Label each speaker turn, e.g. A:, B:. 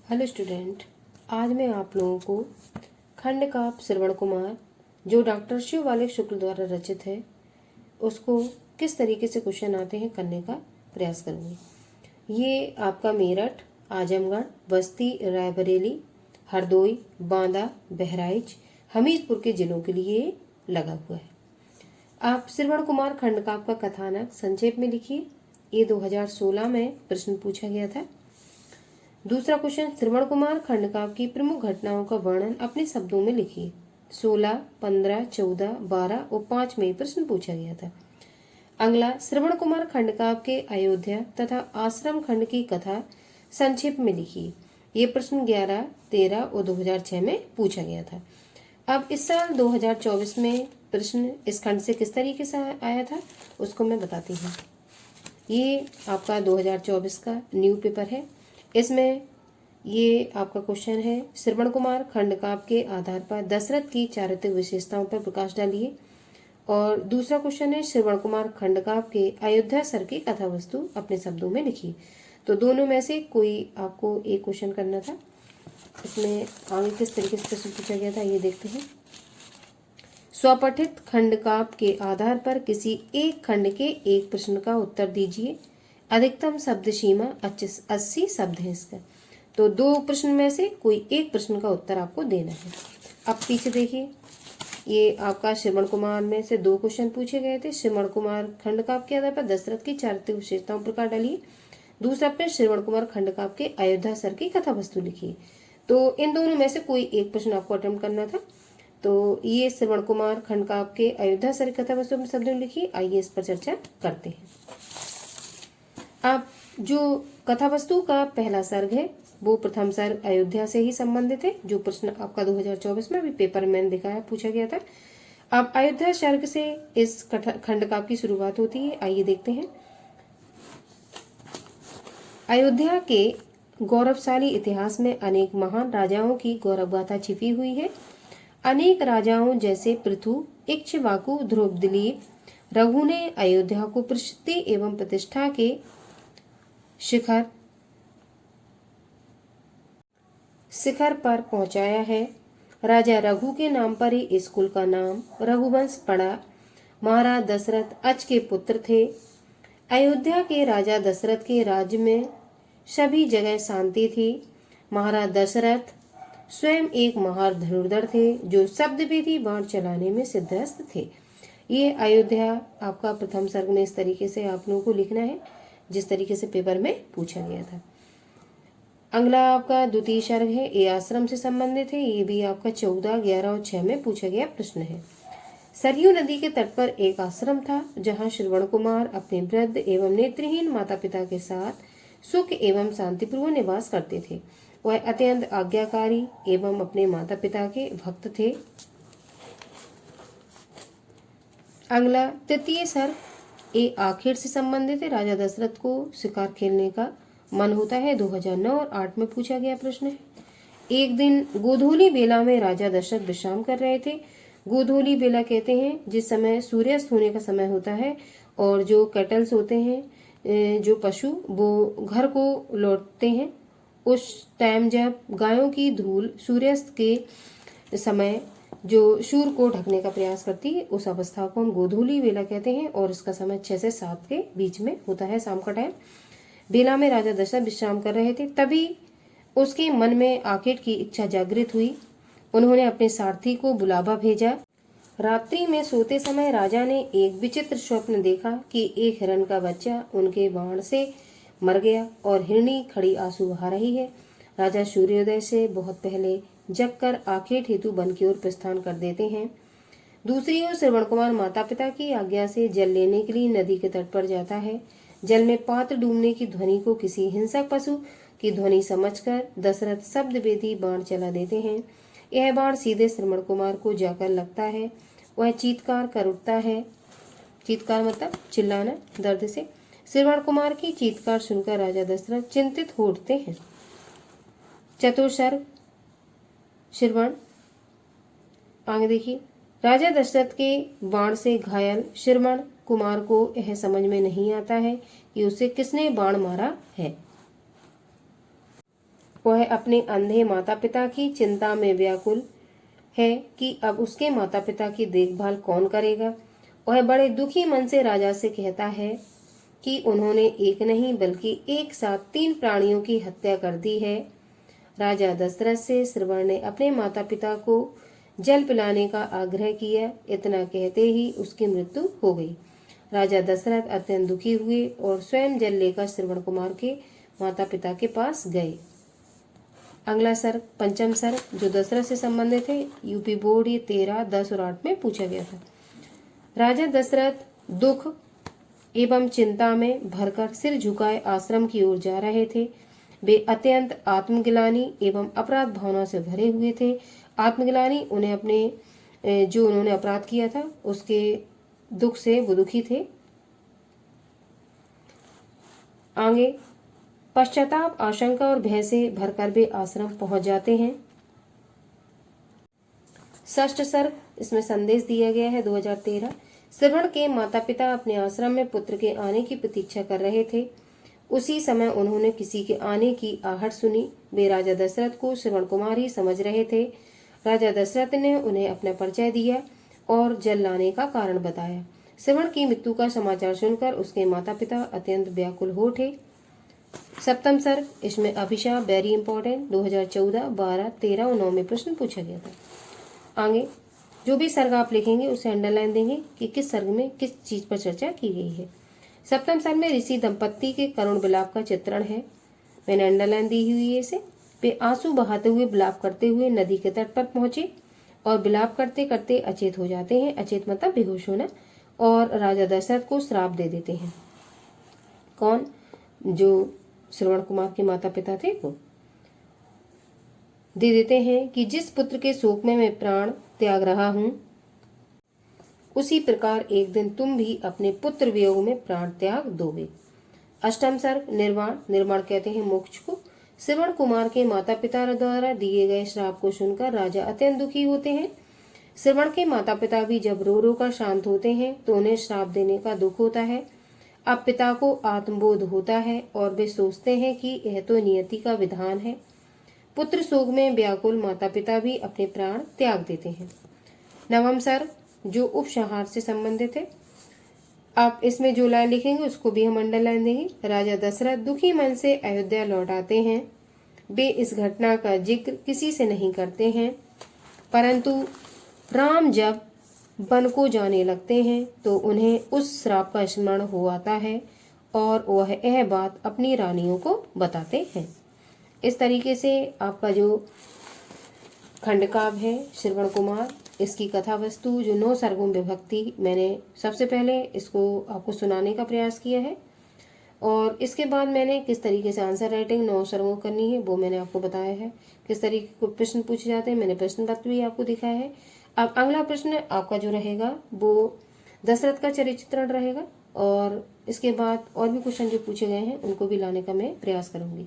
A: Hello student, आज मैं आप लोगों को खंड काव्य श्रवण कुमार जो डॉक्टर शिववाले शुक्ल द्वारा रचित है उसको किस तरीके से क्वेश्चन आते हैं करने का प्रयास करूँगी। ये आपका मेरठ, आजमगढ़, बस्ती, रायबरेली, हरदोई, बांदा, बहराइच, हमीरपुर के जिलों के लिए लगा हुआ है। आप श्रवण कुमार खंड काव्य का कथानक संक्षेप में लिखिए। ये 2016 में प्रश्न पूछा गया था। दूसरा क्वेश्चन, श्रवण कुमार खंड काव्य की प्रमुख घटनाओं का वर्णन अपने शब्दों में लिखिए। 16, 15, 14, 12 और 5 में प्रश्न पूछा गया था। अगला, श्रवण कुमार खंड काव्य के अयोध्या तथा आश्रम खंड की कथा संक्षेप में लिखिए। ये प्रश्न 11, 13 और 2006 में पूछा गया था। अब इस साल 2024 में प्रश्न इस खंड से किस तरीके से आया था उसको मैं बताती हूँ। ये आपका 2024 का न्यू पेपर है। इसमें ये आपका क्वेश्चन है, श्रवण कुमार खंड काव्य के आधार पर दशरथ की चारित्रिक विशेषताओं पर प्रकाश डालिए। और दूसरा क्वेश्चन है, श्रवण कुमार खंड काव्य के अयोध्या सर की कथा वस्तु अपने शब्दों में लिखिए। तो दोनों में से कोई आपको एक क्वेश्चन करना था। इसमें आगे किस तरीके से प्रश्न पूछा गया था ये देखते हैं। स्वपठित खंड काव्य के आधार पर किसी एक खंड के एक प्रश्न का उत्तर दीजिए। अधिकतम शब्द सीमा 80 शब्द है इसका। तो दो प्रश्न में से कोई एक प्रश्न का उत्तर आपको देना है। अब पीछे देखिए, ये आपका श्रवण कुमार में से दो क्वेश्चन पूछे गए थे। श्रवण कुमार खंड काव्य के आधार पर दशरथ की चारित्रिक विशेषताओं पर प्रकाश डालिए। दूसरा प्रश्न, श्रवण कुमार खंड काव्य के अयोध्या सर की कथा वस्तु लिखिए। तो इन दोनों में से कोई एक प्रश्न आपको अटेम्प्ट करना था। तो ये श्रवण कुमार खंड काव्य के अयोध्या सर की कथा वस्तु अपने शब्दों में लिखिए। आइए इस पर चर्चा करते हैं। अब जो कथा वस्तु का पहला सर्ग है वो प्रथम सर्ग अयोध्या से ही संबंधित है, जो प्रश्न आपका 2024 में भी पेपर में मैंने दिखाया पूछा गया था। अब अयोध्या सर्ग से इस खंड काव्य की शुरुआत होती है। आइए देखते हैं। अयोध्या के गौरवशाली इतिहास में अनेक महान राजाओं की गौरव गाथा छिपी हुई है। अनेक राजाओं जैसे पृथु, इक्ष्वाकु, ध्रुवदिलीप, रघु ने अयोध्या को प्रसिद्धि एवं प्रतिष्ठा के शिखर पर पहुंचाया है। राजा रघु के नाम पर ही इस कुल का नाम रघुवंश पड़ा। महाराज दशरथ अच के पुत्र थे। अयोध्या के राजा दशरथ के राज्य में सभी जगह शांति थी। महाराज दशरथ स्वयं एक महान धनुर्धर थे जो शब्दभेदी बाण चलाने में सिद्धहस्त थे। ये अयोध्या आपका प्रथम सर्ग में इस तरीके से आप लोगों को लिखना है जिस तरीके से पेपर में पूछा गया था। अगला आपका द्वितीय सर्ग है, ये आश्रम से संबंधित है। ये भी आपका 14, 11 और 6 में पूछा गया प्रश्न है। सरयू नदी के तट पर एक आश्रम था जहाँ श्रवण कुमार अपने वृद्ध एवं नेत्रहीन माता पिता के साथ सुख एवं शांतिपूर्वक निवास करते थे। वह अत्यंत आज्ञाकारी एवं अपने माता पिता के भक्त थे। अगला तृतीय सर्ग ये आखिर से संबंधित है। राजा दशरथ को शिकार खेलने का मन होता है। 2009 और 8 में पूछा गया प्रश्न है। एक दिन गोधूली बेला में राजा दशरथ विश्राम कर रहे थे। गोधूली बेला कहते हैं जिस समय सूर्यास्त होने का समय होता है और जो कैटल्स होते हैं, जो पशु, वो घर को लौटते हैं। उस टाइम जब गायों की धूल सूर्यास्त के समय जो सूर्य को ढकने का प्रयास करती है, उस अवस्था को हम गोधूली बेला कहते हैं और इसका समय 6 से 7 के बीच में होता है, शाम का टाइम। बेला में राजा दशरथ विश्राम कर रहे थे। तभी उसके मन में आखेट की इच्छा जागृत हुई। उन्होंने अपने सारथी को बुलावा भेजा। रात्रि में सोते समय राजा ने एक विचित्र स्वप्न देखा कि एक हिरण का बच्चा उनके बाण से मर गया और हिरणी खड़ी आंसू बहा रही है। राजा सूर्योदय से बहुत पहले जगकर आखेट हेतु वन की ओर प्रस्थान कर देते हैं। दूसरी ओर श्रवण कुमार माता पिता की आज्ञा से जल लेने के लिए नदी के तट पर जाता है। जल में पात्र डूबने की ध्वनि को किसी हिंसक पशु की ध्वनि समझकर दशरथ शब्दभेदी बाण चला देते हैं। यह बाण सीधे श्रवण कुमार को जाकर लगता है। वह चीत्कार कर उठता है। चीत्कार मतलब चिल्लाना दर्द से। श्रवण कुमार की चीत्कार सुनकर राजा दशरथ चिंतित हो उठते हैं। चतुर्सर्ग श्रवण। आगे देखिए, राजा दशरथ के बाण से घायल श्रवण कुमार को यह समझ में नहीं आता है कि उसे किसने बाण मारा है। वह अपने अंधे माता पिता की चिंता में व्याकुल है कि अब उसके माता पिता की देखभाल कौन करेगा। वह बड़े दुखी मन से राजा से कहता है कि उन्होंने एक नहीं बल्कि एक साथ 3 प्राणियों की हत्या कर दी है। राजा दशरथ से श्रवण ने अपने माता पिता को जल पिलाने का आग्रह किया। इतना कहते ही उसकी मृत्यु हो गई। राजा दशरथ अत्यंत दुखी हुए और स्वयं जल लेकर श्रवण कुमार के माता पिता के पास गए। अगला सर्ग पंचम सर्ग जो दशरथ से संबंधित है। यूपी बोर्ड ये 13, 10 और 8 में पूछा गया था। राजा दशरथ दुख एवं चिंता में भरकर सिर झुकाए आश्रम की ओर जा रहे थे। वे अत्यंत आत्मग्लानि एवं अपराध भावना से भरे हुए थे। आत्मग्लानि उन्हें अपने जो उन्होंने अपराध किया था उसके दुख से वो दुखी थे। आगे पश्चाताप, आशंका और भय से भरकर वे आश्रम पहुंच जाते हैं। षष्ठ सर्ग इसमें संदेश दिया गया है 2013। श्रवण के माता पिता अपने आश्रम में पुत्र के आने की प्रतीक्षा कर रहे थे। उसी समय उन्होंने किसी के आने की आहट सुनी। वे राजा दशरथ को श्रवण कुमार ही समझ रहे थे। राजा दशरथ ने उन्हें अपना परिचय दिया और जल लाने का कारण बताया। श्रवण की मृत्यु का समाचार सुनकर उसके माता पिता अत्यंत व्याकुल हो उठे। सप्तम सर्ग इसमें अभिशाप वेरी इंपॉर्टेंट 2014, 12, 13 और 9 में प्रश्न पूछा गया था। आगे जो भी सर्ग आप लिखेंगे उसे अंडरलाइन देंगे कि किस सर्ग में किस चीज पर चर्चा की गई है। सप्तम सर्ग में ऋषि दंपत्ति के करुण विलाप का चित्रण है। मैंने अंडरलाइन दी हुई है इसे। वे आंसू बहाते हुए विलाप करते हुए नदी के तट पर पहुंचे और विलाप करते करते अचेत हो जाते हैं। अचेत मतलब बेहोश होना। और राजा दशरथ को श्राप दे देते हैं। कौन? जो श्रवण कुमार के माता पिता थे वो दे देते हैं कि जिस पुत्र के शोक में मैं प्राण त्याग रहा हूं उसी प्रकार एक दिन तुम भी अपने पुत्र वियोग में प्राण त्याग दोगे। अष्टम सर्ग निर्वाण। निर्वाण कहते हैं मोक्ष को। श्रवण कुमार के माता पिता द्वारा दिए गए श्राप को सुनकर राजा अत्यंत दुखी होते हैं। श्रवण के माता पिता भी जब रो रो कर शांत होते हैं तो उन्हें श्राप देने का दुख होता है। अब पिता को आत्मबोध होता है और वे सोचते हैं कि यह तो नियति का विधान है। पुत्र शोक में व्याकुल माता पिता भी अपने प्राण त्याग देते हैं। नवम सर्ग जो उपसंहार से संबंधित है। आप इसमें जो लाइन लिखेंगे उसको भी हम अंडरलाइन देंगे। राजा दशरथ दुखी मन से अयोध्या लौट आते हैं। वे इस घटना का जिक्र किसी से नहीं करते हैं, परंतु राम जब वन को जाने लगते हैं तो उन्हें उस श्राप का स्मरण हो आता है और वह यह बात अपनी रानियों को बताते हैं। इस तरीके से आपका जो खंडकाव्य है श्रवण कुमार, इसकी कथा वस्तु जो 9 सर्गों में विभक्ति, मैंने सबसे पहले इसको आपको सुनाने का प्रयास किया है और इसके बाद मैंने किस तरीके से आंसर राइटिंग 9 सर्गों करनी है वो मैंने आपको बताया है। किस तरीके के प्रश्न पूछे जाते हैं मैंने प्रश्न पत्र भी आपको दिखाया है। अब अगला प्रश्न आपका जो रहेगा वो दशरथ का चरित्र रहेगा और इसके बाद और भी क्वेश्चन जो पूछे गए हैं उनको भी लाने का मैं प्रयास करूंगी।